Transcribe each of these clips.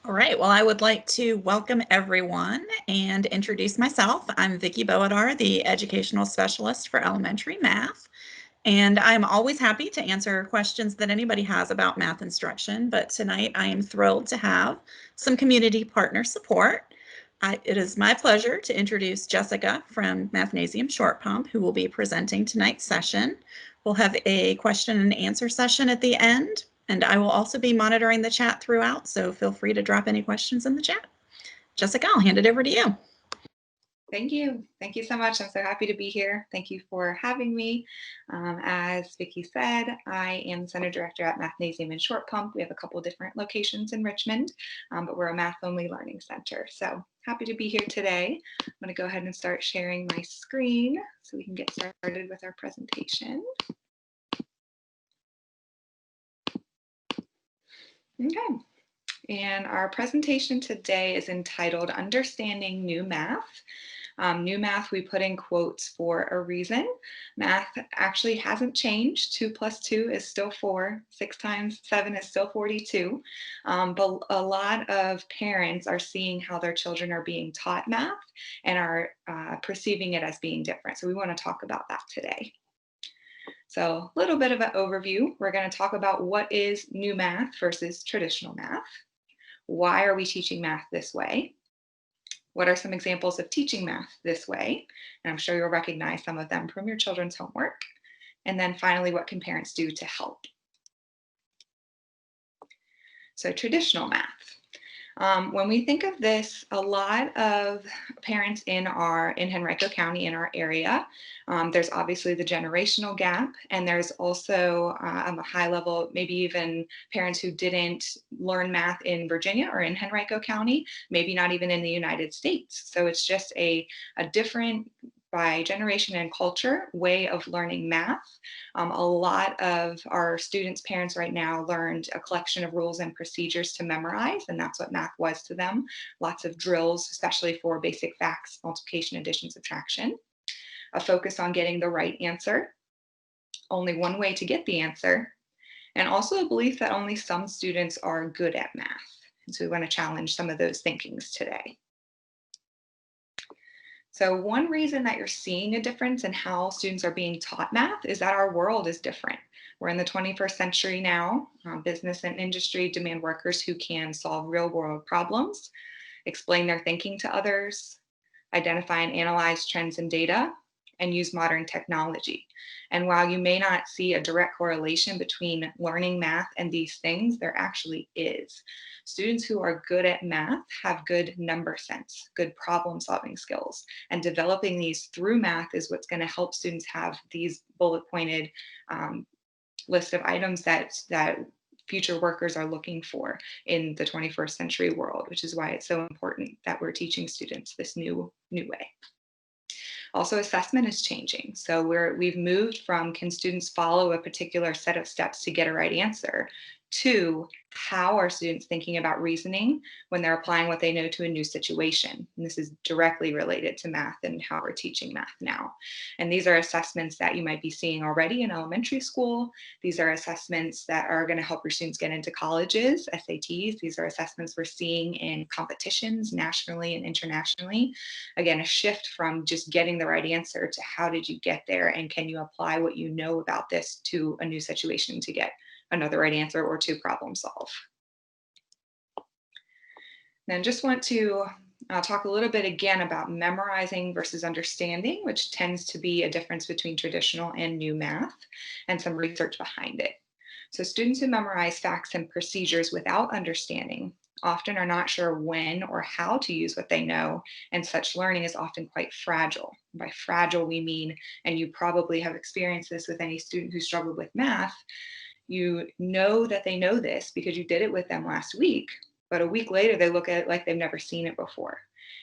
All right, well, I would like to welcome everyone and introduce myself. I'm Vicki Boadar, the Educational Specialist for Elementary Math, and I'm always happy to answer questions that anybody has about math instruction, but tonight I am thrilled to have some community partner support. It is my pleasure to introduce Jessica from Mathnasium Short Pump, who will be presenting tonight's session. We'll have a question and answer session at the end, and I will also be monitoring the chat throughout, so feel free to drop any questions in the chat. Jessica, I'll hand it over to you. Thank you. Thank you so much. I'm so happy to be here. Thank you for having me. As Vicki said, I am the Center Director at Mathnasium and Short Pump. We have a couple of different locations in Richmond, but we're a math-only learning center. So happy to be here today. I'm going to go ahead and start sharing my screen so we can get started with our presentation. Okay. And our presentation today is entitled Understanding New Math. New math we put in quotes for a reason. Math actually hasn't changed. 2 plus 2 is still 4. 6 times 7 is still 42. But a lot of parents are seeing how their children are being taught math and are perceiving it as being different. So we want to talk about that today. So a little bit of an overview. We're going to talk about what is new math versus traditional math. Why are we teaching math this way? What are some examples of teaching math this way? And I'm sure you'll recognize some of them from your children's homework. And then finally, what can parents do to help? So traditional math. When we think of this, a lot of parents in Henrico County, in our area, there's obviously the generational gap, and there's also a high level, maybe even parents who didn't learn math in Virginia or in Henrico County, maybe not even in the United States. So it's just a different, by generation and culture, way of learning math. A lot of our students' parents right now learned a collection of rules and procedures to memorize, and that's what math was to them. Lots of drills, especially for basic facts, multiplication, addition, subtraction. A focus on getting the right answer, only one way to get the answer, and also a belief that only some students are good at math. And so we want to challenge some of those thinkings today. So one reason that you're seeing a difference in how students are being taught math is that our world is different. We're in the 21st century now. Business and industry demand workers who can solve real world problems, explain their thinking to others, identify and analyze trends and data, and use modern technology. And while you may not see a direct correlation between learning math and these things, there actually is. Students who are good at math have good number sense, good problem solving skills, and developing these through math is what's going to help students have these bullet pointed list of items that future workers are looking for in the 21st century world, which is why it's so important that we're teaching students this new way. Also, assessment is changing. So we've moved from can students follow a particular set of steps to get a right answer to how are students thinking about reasoning when they're applying what they know to a new situation. And this is directly related to math and how we're teaching math now. And these are assessments that you might be seeing already in elementary school. These are assessments that are going to help your students get into colleges, SATs. These are assessments we're seeing in competitions nationally and internationally. Again, a shift from just getting the right answer to how did you get there and can you apply what you know about this to a new situation to get another right answer or to problem solve. Then just want to talk a little bit again about memorizing versus understanding, which tends to be a difference between traditional and new math, and some research behind it. So students who memorize facts and procedures without understanding often are not sure when or how to use what they know, and such learning is often quite fragile. By fragile, we mean, and you probably have experienced this with any student who struggled with math, you know that they know this because you did it with them last week, but a week later they look at it like they've never seen it before.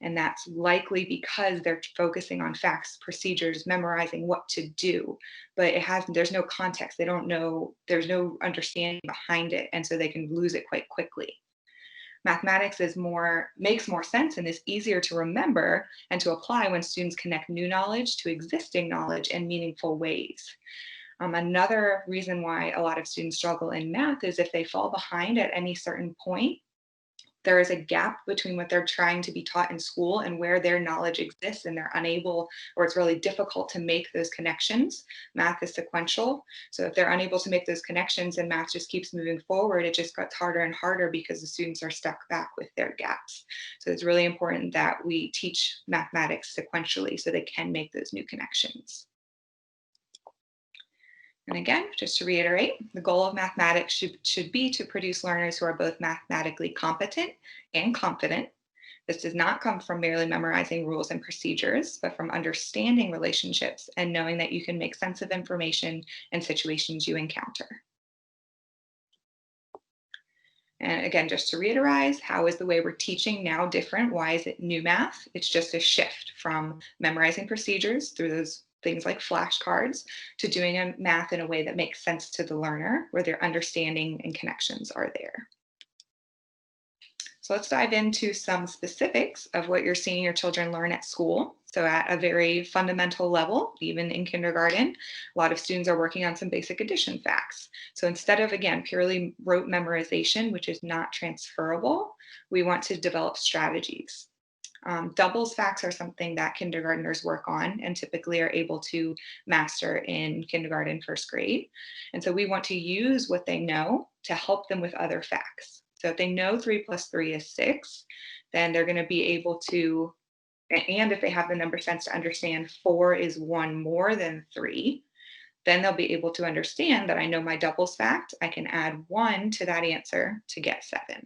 And that's likely because they're focusing on facts, procedures, memorizing what to do, but there's no context. They don't know, there's no understanding behind it. And so they can lose it quite quickly. Mathematics makes more sense and is easier to remember and to apply when students connect new knowledge to existing knowledge in meaningful ways. Another reason why a lot of students struggle in math is if they fall behind at any certain point, there is a gap between what they're trying to be taught in school and where their knowledge exists, and they're unable, or it's really difficult to make those connections. Math is sequential. So if they're unable to make those connections and math just keeps moving forward, it just gets harder and harder because the students are stuck back with their gaps. So it's really important that we teach mathematics sequentially so they can make those new connections. And again, just to reiterate, the goal of mathematics should be to produce learners who are both mathematically competent and confident. This does not come from merely memorizing rules and procedures, but from understanding relationships and knowing that you can make sense of information and situations you encounter. And again, just to reiterate, how is the way we're teaching now different? Why is it new math? It's just a shift from memorizing procedures through those things like flashcards to doing a math in a way that makes sense to the learner, where their understanding and connections are there. So let's dive into some specifics of what you're seeing your children learn at school. So at a very fundamental level, even in kindergarten, a lot of students are working on some basic addition facts. So instead of, again, purely rote memorization, which is not transferable, we want to develop strategies. Doubles facts are something that kindergartners work on and typically are able to master in kindergarten, first grade. And so we want to use what they know to help them with other facts. So if they know 3 + 3 is 6, then they're going to be able to, and if they have the number sense to understand 4 is 1 more than 3, then they'll be able to understand that I know my doubles fact. I can add 1 to that answer to get 7.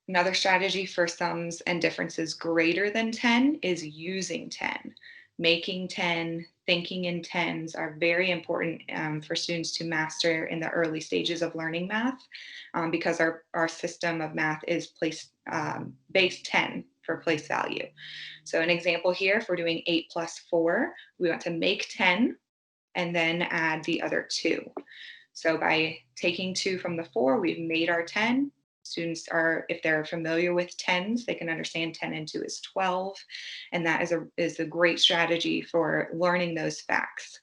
Another strategy for sums and differences greater than 10 is using 10. Making 10, thinking in tens are very important for students to master in the early stages of learning math because our system of math is base 10 for place value. So an example here, if we're doing 8 + 4, we want to make 10 and then add the other 2. So by taking 2 from the 4, we've made our 10. Students are, if they're familiar with tens, they can understand 10 and 2 is 12. And that is a great strategy for learning those facts.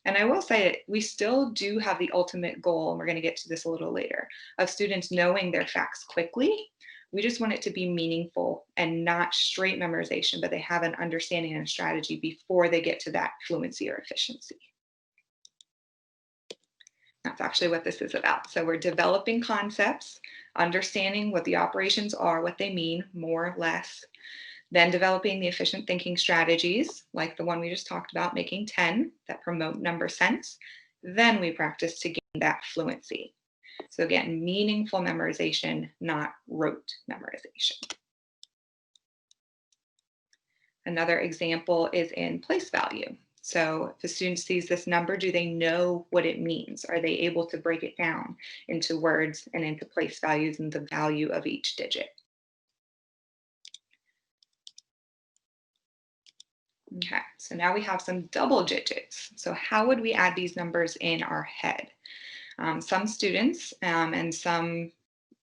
And I will say we still do have the ultimate goal, and we're going to get to this a little later, of students knowing their facts quickly. We just want it to be meaningful and not straight memorization, but they have an understanding and a strategy before they get to that fluency or efficiency. That's actually what this is about. So we're developing concepts, understanding what the operations are, what they mean, more, less, then developing the efficient thinking strategies, like the one we just talked about, making 10, that promote number sense. Then we practice to gain that fluency. So again, meaningful memorization, not rote memorization. Another example is in place value. So if a student sees this number, do they know what it means? Are they able to break it down into words and into place values and the value of each digit? Okay, so now we have some double digits. So how would we add these numbers in our head? Some students and some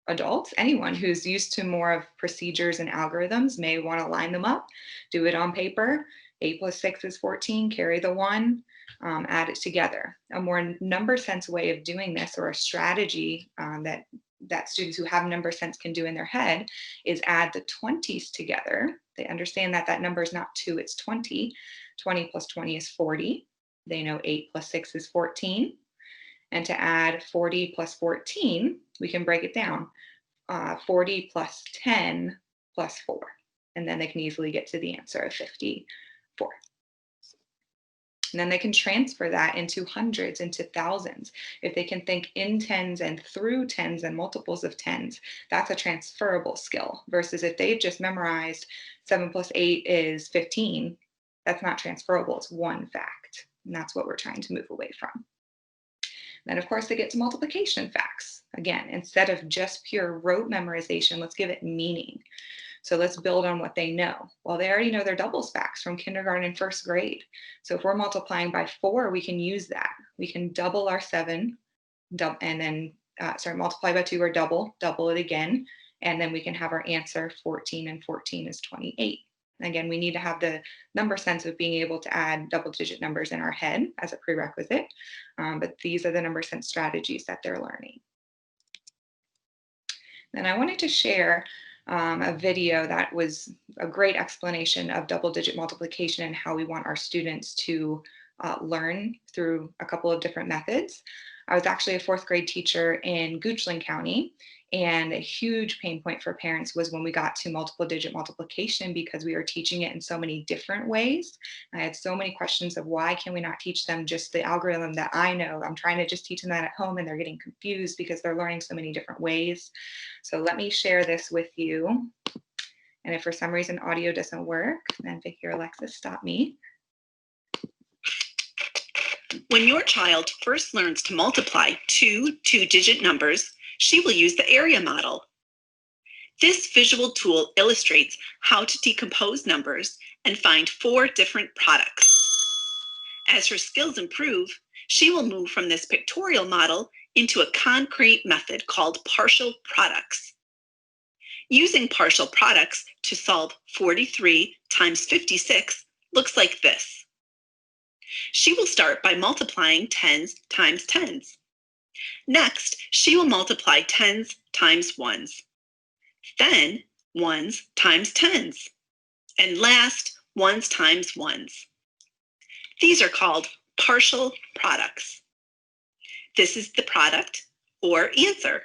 adults, anyone who's used to more of procedures and algorithms may want to line them up, do it on paper. 8 + 6 is 14, carry the 1, add it together. A more number sense way of doing this, or a strategy that students who have number sense can do in their head, is add the 20s together. They understand that that number is not 2, it's 20. 20 + 20 is 40. They know 8 + 6 is 14. And to add 40 + 14, we can break it down. 40 + 10 + 4. And then they can easily get to the answer of 54. And then they can transfer that into hundreds, into thousands. If they can think in tens and through tens and multiples of tens, that's a transferable skill. Versus if they've just memorized 7 + 8 is 15, that's not transferable. It's one fact. And that's what we're trying to move away from. Then, of course, they get to multiplication facts. Again, instead of just pure rote memorization, let's give it meaning. So let's build on what they know. Well, they already know their doubles facts from kindergarten and first grade. So if we're multiplying by 4, we can use that. We can double our 7, and then, multiply by 2 or double it again. And then we can have our answer 14, and 14 is 28. Again, we need to have the number sense of being able to add double digit numbers in our head as a prerequisite. But these are the number sense strategies that they're learning. And I wanted to share a video that was a great explanation of double digit multiplication and how we want our students to learn through a couple of different methods. I was actually a fourth grade teacher in Goochland County, and a huge pain point for parents was when we got to multiple digit multiplication because we were teaching it in so many different ways. I had so many questions of why can we not teach them just the algorithm that I know? I'm trying to just teach them that at home and they're getting confused because they're learning so many different ways. So let me share this with you. And if for some reason audio doesn't work, then Vicky or Alexis, stop me. When your child first learns to multiply two two-digit numbers, she will use the area model. This visual tool illustrates how to decompose numbers and find 4 different products. As her skills improve, she will move from this pictorial model into a concrete method called partial products. Using partial products to solve 43 times 56 looks like this. She will start by multiplying tens times tens. Next, she will multiply tens times ones. Then, ones times tens. And last, ones times ones. These are called partial products. This is the product or answer.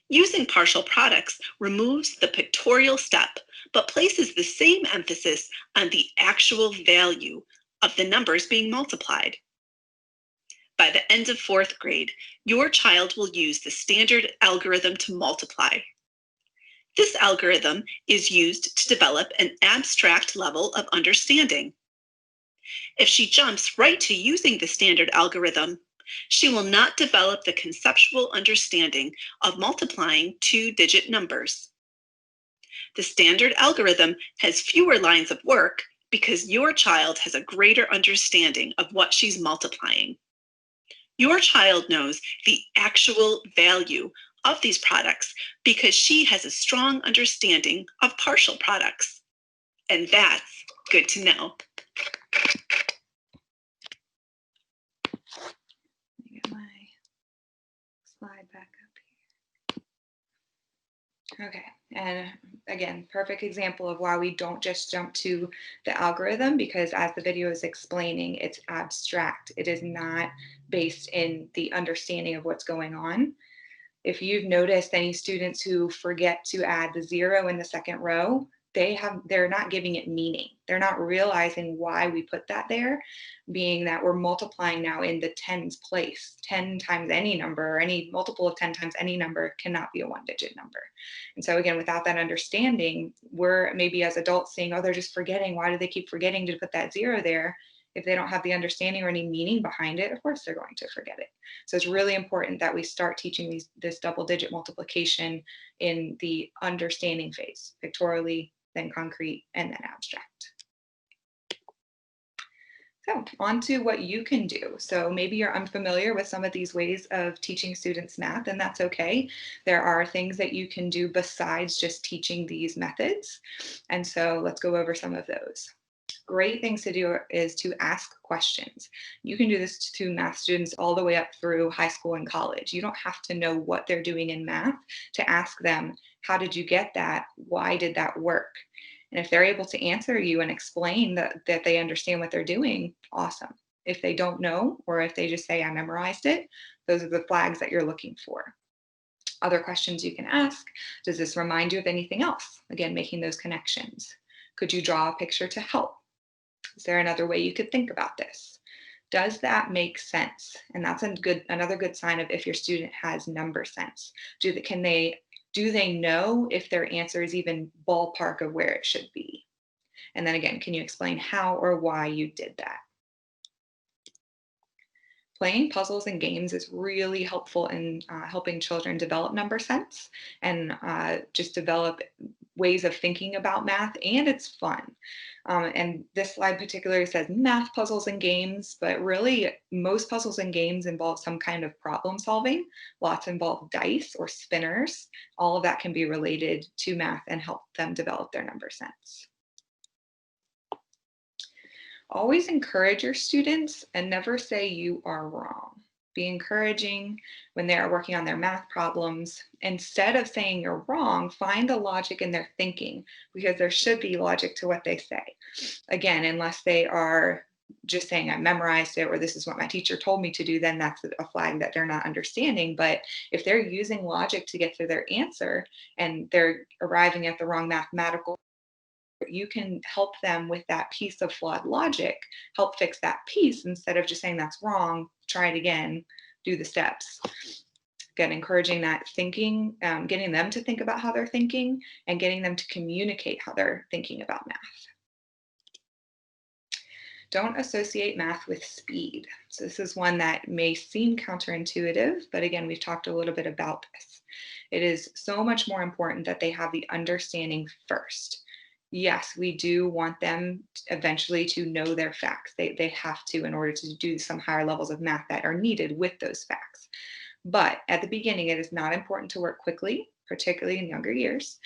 Using partial products removes the pictorial step, but places the same emphasis on the actual value of the numbers being multiplied. By the end of 4th grade, your child will use the standard algorithm to multiply. This algorithm is used to develop an abstract level of understanding. If she jumps right to using the standard algorithm, she will not develop the conceptual understanding of multiplying two-digit numbers. The standard algorithm has fewer lines of work because your child has a greater understanding of what she's multiplying. Your child knows the actual value of these products because she has a strong understanding of partial products. And that's good to know. Let me get my slide back up here. Okay, and again, perfect example of why we don't just jump to the algorithm, because as the video is explaining, it's abstract. It is not based in the understanding of what's going on. If you've noticed any students who forget to add the 0 in the second row, they're not giving it meaning. They're not realizing why we put that there, being that we're multiplying now in the tens place. 10 times any number, or any multiple of 10 times any number, cannot be a one-digit number. And so again, without that understanding, we're maybe as adults saying, oh, they're just forgetting. Why do they keep forgetting to put that 0 there? If they don't have the understanding or any meaning behind it, of course they're going to forget it. So it's really important that we start teaching this double-digit multiplication in the understanding phase, pictorially, then concrete, and then abstract. So on to what you can do. So maybe you're unfamiliar with some of these ways of teaching students math, and that's okay. There are things that you can do besides just teaching these methods. And so let's go over some of those. Great things to do is to ask questions. You can do this to math students all the way up through high school and college. You don't have to know what they're doing in math to ask them, how did you get that? Why did that work? And if they're able to answer you and explain that they understand what they're doing, awesome. If they don't know, or if they just say, I memorized it, those are the flags that you're looking for. Other questions you can ask, does this remind you of anything else? Again, making those connections. Could you draw a picture to help? Is there another way you could think about this? Does that make sense? And that's another good sign of if your student has number sense. Do they know if their answer is even ballpark of where it should be? And then again, can you explain how or why you did that? Playing puzzles and games is really helpful in helping children develop number sense and just develop ways of thinking about math, and it's fun. And this slide particularly says math puzzles and games, but really most puzzles and games involve some kind of problem solving. Lots involve dice or spinners. All of that can be related to math and help them develop their number sense. Always encourage your students and never say you are wrong. Be encouraging when they are working on their math problems. Instead of saying you're wrong, find the logic in their thinking, because there should be logic to what they say. Again, unless they are just saying I memorized it or this is what my teacher told me to do, then that's a flag that they're not understanding. But if they're using logic to get to their answer and they're arriving at the wrong mathematical, you can help them with that piece of flawed logic, help fix that piece instead of just saying that's wrong, try it again, do the steps. Again, encouraging that thinking, getting them to think about how they're thinking and getting them to communicate how they're thinking about math. Don't associate math with speed. So this is one that may seem counterintuitive, but again, we've talked a little bit about this. It is so much more important that they have the understanding first. Yes, we do want them eventually to know their facts. They have to in order to do some higher levels of math that are needed with those facts. But at the beginning, it is not important to work quickly, particularly in younger years.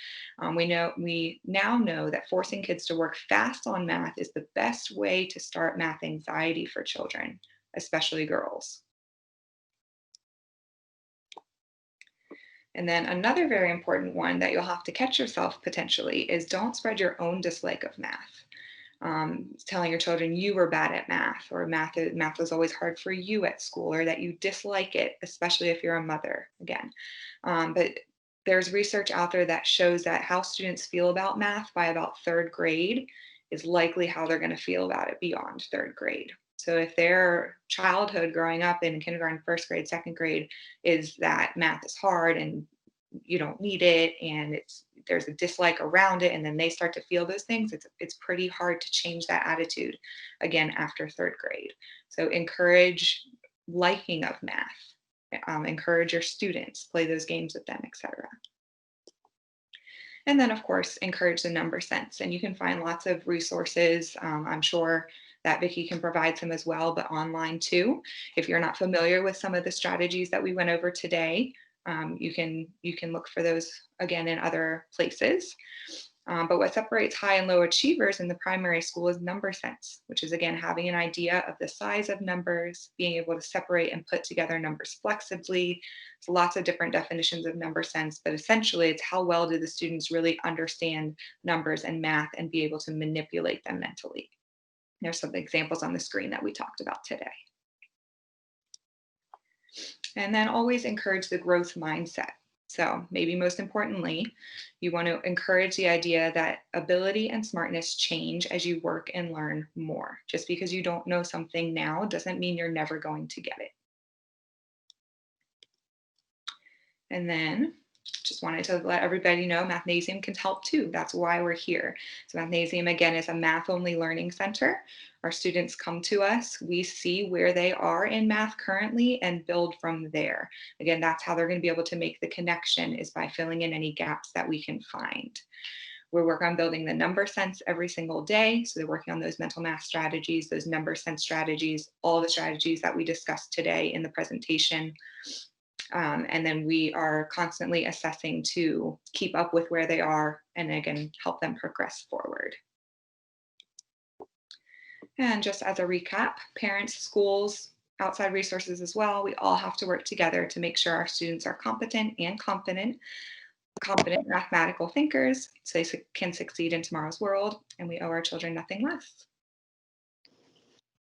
We now know that forcing kids to work fast on math is the best way to start math anxiety for children, especially girls. And then another very important one that you'll have to catch yourself potentially is don't spread your own dislike of math. Telling your children you were bad at math, or math was always hard for you at school, or that you dislike it, especially if you're a mother. Again, but there's research out there that shows that how students feel about math by about third grade is likely how they're going to feel about it beyond third grade. So if their childhood growing up in kindergarten, first grade, second grade is that math is hard and you don't need it and there's a dislike around it, and then they start to feel those things, it's pretty hard to change that attitude again after third grade. So encourage liking of math, encourage your students, play those games with them, etc. And then of course encourage the number sense, and you can find lots of resources. I'm sure that Vicki can provide some as well, but online too. If you're not familiar with some of the strategies that we went over today, you can look for those again in other places. But what separates high and low achievers in the primary school is number sense, which is again having an idea of the size of numbers, being able to separate and put together numbers flexibly. There's lots of different definitions of number sense, but essentially it's how well do the students really understand numbers and math and be able to manipulate them mentally. There's some examples on the screen that we talked about today. And then always encourage the growth mindset. So maybe most importantly, you want to encourage the idea that ability and smartness change as you work and learn more. Just because you don't know something now doesn't mean you're never going to get it. And then just wanted to let everybody know Mathnasium can help too. That's why we're here. So Mathnasium, again, is a math-only learning center. Our students come to us, we see where they are in math currently and build from there. Again, that's how they're going to be able to make the connection, is by filling in any gaps that we can find. We work on building the number sense every single day. So they're working on those mental math strategies, those number sense strategies, all the strategies that we discussed today in the presentation. And then we are constantly assessing to keep up with where they are and again, help them progress forward. And just as a recap, parents, schools, outside resources as well, we all have to work together to make sure our students are competent and confident mathematical thinkers so they can succeed in tomorrow's world, and we owe our children nothing less.